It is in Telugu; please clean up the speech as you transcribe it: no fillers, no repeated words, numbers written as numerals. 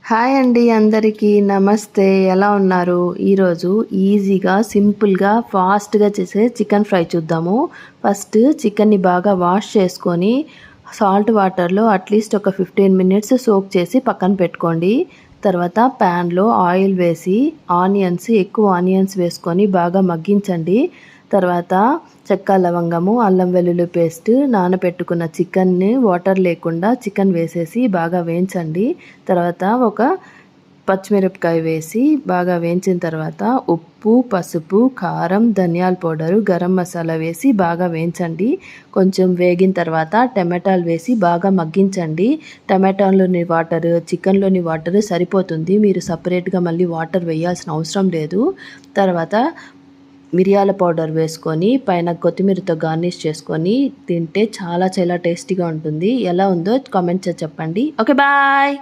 హాయ్ అండి అందరికీ నమస్తే. ఎలా ఉన్నారు? ఈరోజు ఈజీగా, సింపుల్‌గా, ఫాస్ట్‌గా చేసే చికెన్ ఫ్రై చూద్దాము. ఫస్ట్ చికెన్‌ని బాగా వాష్ చేసుకొని సాల్ట్ వాటర్‌లో అట్లీస్ట్ ఒక 15 మినిట్స్ సోక్ చేసి పక్కన పెట్టుకోండి. తర్వాత ప్యాన్‌లో ఆయిల్ వేసి ఎక్కువ ఆనియన్స్ వేసుకొని బాగా మగ్గించండి. తర్వాత చెక్క, లవంగము, అల్లం వెల్లుల్లి పేస్ట్, నానబెట్టుకున్న చికెన్ని వాటర్ లేకుండా చికెన్ వేసేసి బాగా వేయించండి. తర్వాత ఒక పచ్చిమిరపకాయ వేసి బాగా వేయించిన తర్వాత ఉప్పు, పసుపు, కారం, ధనియాల పౌడరు, గరం మసాలా వేసి బాగా వేయించండి. కొంచెం వేగిన తర్వాత టమాటాలు వేసి బాగా మగ్గించండి. టమాటాలోని వాటరు, చికెన్లోని వాటరు సరిపోతుంది. మీరు సపరేట్గా మళ్ళీ వాటర్ వేయాల్సిన అవసరం లేదు. తర్వాత మిరియాల పౌడర్ వేసుకొని పైన కొత్తిమీరతో గార్నిష్ చేసుకొని తింటే చాలా చాలా టేస్టీగా ఉంటుంది. ఎలా ఉందో కామెంట్ చేసి చెప్పండి. Okay, bye.